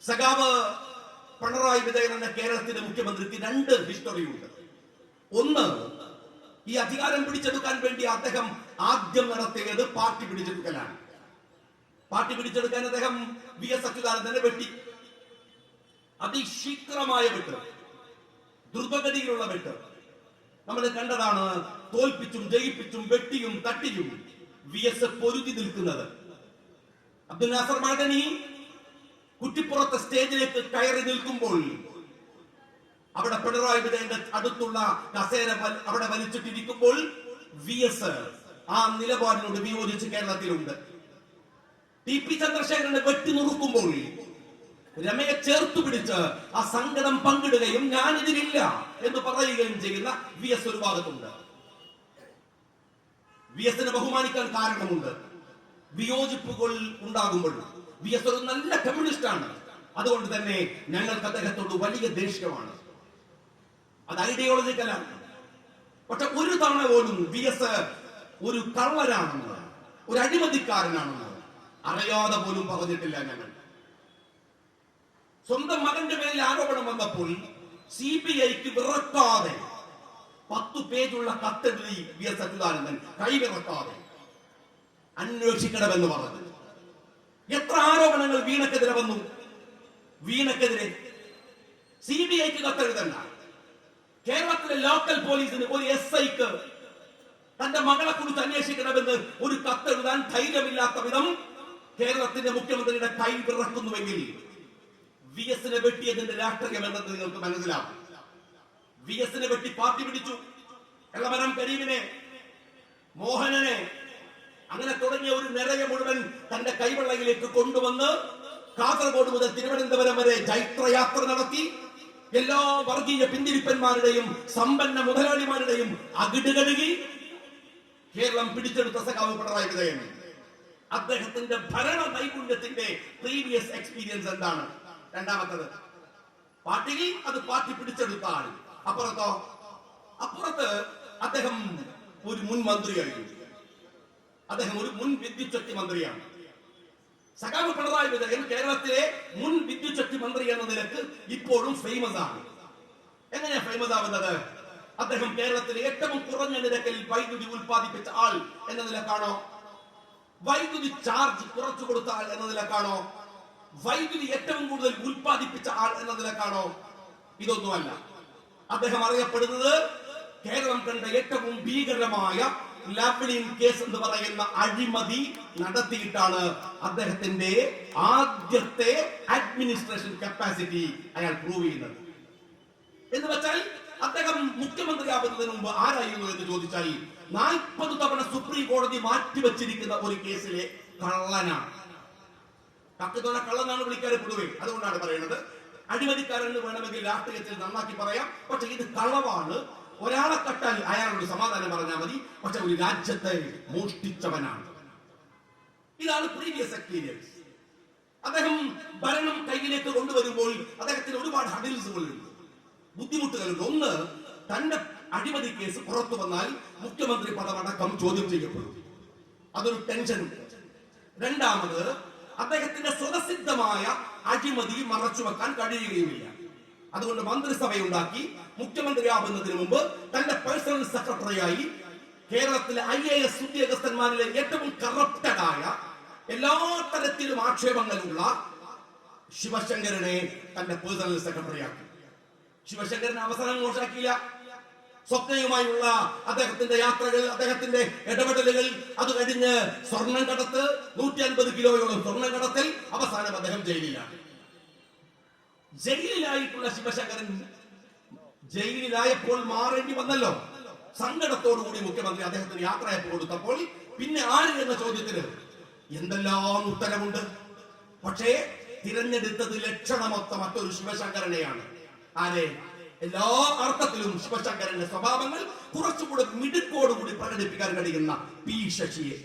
സഖാവ് പിണറായി വിജയൻ എന്ന കേരളത്തിലെ മുഖ്യമന്ത്രിക്ക് രണ്ട് ഹിസ്റ്ററിയുണ്ട്. ഒന്ന്, ഈ അധികാരം പിടിച്ചെടുക്കാൻ വേണ്ടി അദ്ദേഹം ആദ്യം നടത്തിയത് പാർട്ടി പിടിച്ചെടുക്കലാണ്. പാർട്ടി പിടിച്ചെടുക്കാൻ അദ്ദേഹം വി.എസ്. അച്യുതാനന്ദനെ വെട്ടി. അതിശീഘ്രമായ വെട്ട്, ദ്രുതഗതിയിലുള്ള വെട്ട് നമ്മൾ കണ്ടതാണ്. തോൽപ്പിച്ചും ജയിപ്പിച്ചും വെട്ടിയും തട്ടിയും വി.എസ്. പൊരുതി നിൽക്കുന്നത്. അബ്ദുൽ നാസർ മഅദനി കുറ്റിപ്പുറത്തെ സ്റ്റേജിലേക്ക് കയറി നിൽക്കുമ്പോൾ അവിടെ പിണറായി വിജയന്റെ അടുത്തുള്ള കസേര അവിടെ വലിച്ചിട്ടിരിക്കുമ്പോൾ വി.എസ്. ആ നിലപാടിനോട് വിയോജിച്ച് കേരളത്തിലുണ്ട്. ടി.പി. ചന്ദ്രശേഖരനെ വെട്ടി നുറുക്കുമ്പോൾ രമയെ ചേർത്തു പിടിച്ച് ആ സങ്കടം പങ്കിടുകയും ഞാൻ ഇതിലില്ല എന്ന് പറയുകയും ചെയ്യുന്ന വി.എസ്. ഒരു ഭാഗത്തുണ്ട്. വി.എസിനെ ബഹുമാനിക്കാൻ കാരണമുണ്ട്. വിയോജിപ്പുകൾ ഉണ്ടാകുമ്പോൾ വി.എസ്. ഒരു നല്ല കമ്മ്യൂണിസ്റ്റ് ആണ്. അതുകൊണ്ട് തന്നെ ഞങ്ങൾക്ക് അദ്ദേഹത്തോട് വലിയ ദേഷ്യമാണ്. അത് ഐഡിയോളജിക്കലാണ്. പക്ഷെ ഒരു തവണ പോലും വി.എസ്. ഒരു കള്ളനാണെന്ന്, ഒരു അഴിമതിക്കാരനാണെന്ന് അറിയാതെ പോലും പറഞ്ഞിട്ടില്ല. ഞങ്ങൾ സ്വന്തം മകന്റെ മേൽ ആരോപണം വന്നപ്പോൾ CBIക്ക് വിറക്കാതെ 10 പേജുള്ള കത്തെഴുതി വി.എസ്. അച്യുതാനന്ദൻ കൈവിറക്കാതെ അന്വേഷിക്കണമെന്ന് പറഞ്ഞു. എത്ര ആരോപണങ്ങൾ വീണക്കെതിരെ വന്നു. വീണക്കെതിരെ CBIക്ക് കത്തെഴുതണ്ട, കേരളത്തിലെ ലോക്കൽ പോലീസിന് ഒരു SIക്ക് തന്റെ മകളെ കുറിച്ച് അന്വേഷിക്കണമെന്ന് ഒരു കത്തെഴുതാൻ ധൈര്യമില്ലാത്ത വിധം കേരളത്തിന്റെ മുഖ്യമന്ത്രിയുടെ കൈ വിറക്കുന്നുവെങ്കിൽ വി.എസിനെ വെട്ടിയതിന്റെ രാഷ്ട്രീയം എന്നത് നിങ്ങൾക്ക് മനസ്സിലാവും. വി.എസിനെ വെട്ടി പാർട്ടി പിടിച്ചു. എളമരം കരീമിനെ, മോഹനനെ, അങ്ങനെ തുടങ്ങിയ ഒരു നിരയെ മുഴുവൻ തന്റെ കൈവെള്ളയിലേക്ക് കൊണ്ടുവന്ന് കാസർഗോഡ് മുതൽ തിരുവനന്തപുരം വരെ ജൈത്രയാത്ര നടത്തി. എല്ലാ വർഗീയ പിന്തിരിപ്പന്മാരുടെയും സമ്പന്ന മുതലാളിമാരുടെയും അകിട് കഴുകി കേരളം പിടിച്ചെടുത്ത സഖാവ് പിണറായി വിജയൻ. അദ്ദേഹത്തിന്റെ ഭരണ നൈപുണ്യത്തിന്റെ പ്രീവിയസ് എക്സ്പീരിയൻസ് എന്താണ്? രണ്ടാമത്തത്, പാർട്ടിയിൽ അത് പാർട്ടി പിടിച്ചെടുത്താൽ. അപ്പുറത്ത് അദ്ദേഹം ഒരു മുൻ മന്ത്രിയായിരുന്നു. അദ്ദേഹം ഒരു മുൻ വിദ്യുത് ശക്തി മന്ത്രിയാണ്. സഖാവ് പിണറായി വിജയൻ കേരളത്തിലെ മുൻ വിദ്യുത് ശക്തി മന്ത്രി എന്ന നിലക്ക് ഇപ്പോഴും ഫേമസ് ആണ്. എങ്ങനെയാ ഫേമസ് ആവുന്നത്? അദ്ദേഹം കേരളത്തിലെ ഏറ്റവും കുറഞ്ഞ നിരക്കിൽ വൈദ്യുതി ഉൽപ്പാദിപ്പിച്ച ആൾ എന്ന നിലക്കാണോ? വൈദ്യുതി ചാർജ് കുറച്ചു കൊടുത്ത ആൾ എന്ന നിലക്കാണോ? വൈദ്യുതി ഏറ്റവും കൂടുതൽ ഉൽപ്പാദിപ്പിച്ച ആൾ എന്ന നിലക്കാണോ? ഇതൊന്നുമല്ല. അദ്ദേഹം അറിയപ്പെടുന്നത് കേരളം കണ്ട ഏറ്റവും ഭീകരമായ ലാവ്ലിൻ കേസ് എന്ന് പറയുന്ന അഴിമതി നടത്തിയിട്ടാണ് അദ്ദേഹത്തിന്റെ ആദ്യത്തെ അഡ്മിനിസ്ട്രേഷൻ കപ്പാസിറ്റി അയാൾ പ്രൂവ് ചെയ്യുന്നത്. എന്ന് വെച്ചാൽ അദ്ദേഹം മുഖ്യമന്ത്രിയാവുന്നതിന് മുമ്പ് ആരായിരുന്നു എന്ന് ചോദിച്ചാൽ 40 തവണ സുപ്രീം കോടതി മാറ്റിവെച്ചിരിക്കുന്ന ഒരു കേസിലെ കള്ളനാണ്. കക്കത്തോടെ കള്ളനാണ് വിളിക്കാറ് പൊതുവെ. അതുകൊണ്ടാണ് പറയുന്നത്. അഴിമതിക്കാരെന്ന് വേണമെങ്കിൽ രാഷ്ട്രീയത്തിൽ നന്നാക്കി പറയാം. പക്ഷെ ഇത് കളവാണ്. ഒരാളെ കട്ടാൽ അയാളോട് സമാധാനം പറഞ്ഞാൽ മതി. പക്ഷെ ഒരു രാജ്യത്തെ മോഷ്ടിച്ചവനാണ്. ഇതാണ് പ്രീവിയസ് എക്സ്പീരിയൻസ്. അദ്ദേഹം ഭരണം കയ്യിലേക്ക് കൊണ്ടുവരുമ്പോൾ അദ്ദേഹത്തിന് ഒരുപാട് ഹഡിൽസുകളുണ്ട്, ബുദ്ധിമുട്ടുകളുണ്ട്. ഒന്ന്, തന്റെ അഴിമതി കേസ് പുറത്തു വന്നാൽ മുഖ്യമന്ത്രി പദമടക്കം ചോദ്യം ചെയ്യപ്പെടും. അതൊരു ടെൻഷനുണ്ട്. രണ്ടാമത്, അദ്ദേഹത്തിന്റെ സ്വതസിദ്ധമായ അഴിമതി മറച്ചുവെക്കാൻ കഴിയുകയുമില്ല. അതുകൊണ്ട് മന്ത്രിസഭയുണ്ടാക്കി മുഖ്യമന്ത്രിയാവുന്നതിന് മുമ്പ് തന്റെ പേഴ്സണൽ സെക്രട്ടറിയായി കേരളത്തിലെ IAS ഉദ്യോഗസ്ഥന്മാരിലെ ഏറ്റവും കറപ്റ്റഡായ, എല്ലാ തരത്തിലും ആക്ഷേപങ്ങളുള്ള ശിവശങ്കരനെ തന്റെ പേഴ്സണൽ സെക്രട്ടറിയാക്കി. ശിവശങ്കരൻ അവസരം മോശാക്കിയില്ല. സ്വപ്നയുമായുള്ള അദ്ദേഹത്തിന്റെ യാത്രകൾ, അദ്ദേഹത്തിന്റെ ഇടപെടലുകൾ, അത് കഴിഞ്ഞ് സ്വർണം കടത്ത്, 150 കിലോയോളം സ്വർണം കടത്തൽ, അവസാനം അദ്ദേഹം ജയിലിലാണ്. ജയിലിലായിട്ടുള്ള ശിവശങ്കരൻ ജയിലിലായപ്പോൾ മാറേണ്ടി വന്നല്ലോ. സങ്കടത്തോടുകൂടി മുഖ്യമന്ത്രി അദ്ദേഹത്തിന് യാത്രയപ്പ് കൊടുത്തപ്പോൾ പിന്നെ ആര് എന്ന ചോദ്യത്തിന് എന്തെല്ലാം ഉത്തരവുണ്ട്. പക്ഷേ തിരഞ്ഞെടുത്തത് ലക്ഷണമൊത്ത മറ്റൊരു ശിവശങ്കരനെയാണ്. ആരെ? എല്ലാ അർത്ഥത്തിലും ശിവശങ്കരന്റെ സ്വഭാവങ്ങൾ കുറച്ചുകൂടെ മിടുക്കോടുകൂടി പ്രകടിപ്പിക്കാൻ കഴിയുന്ന P. ശശിയെ.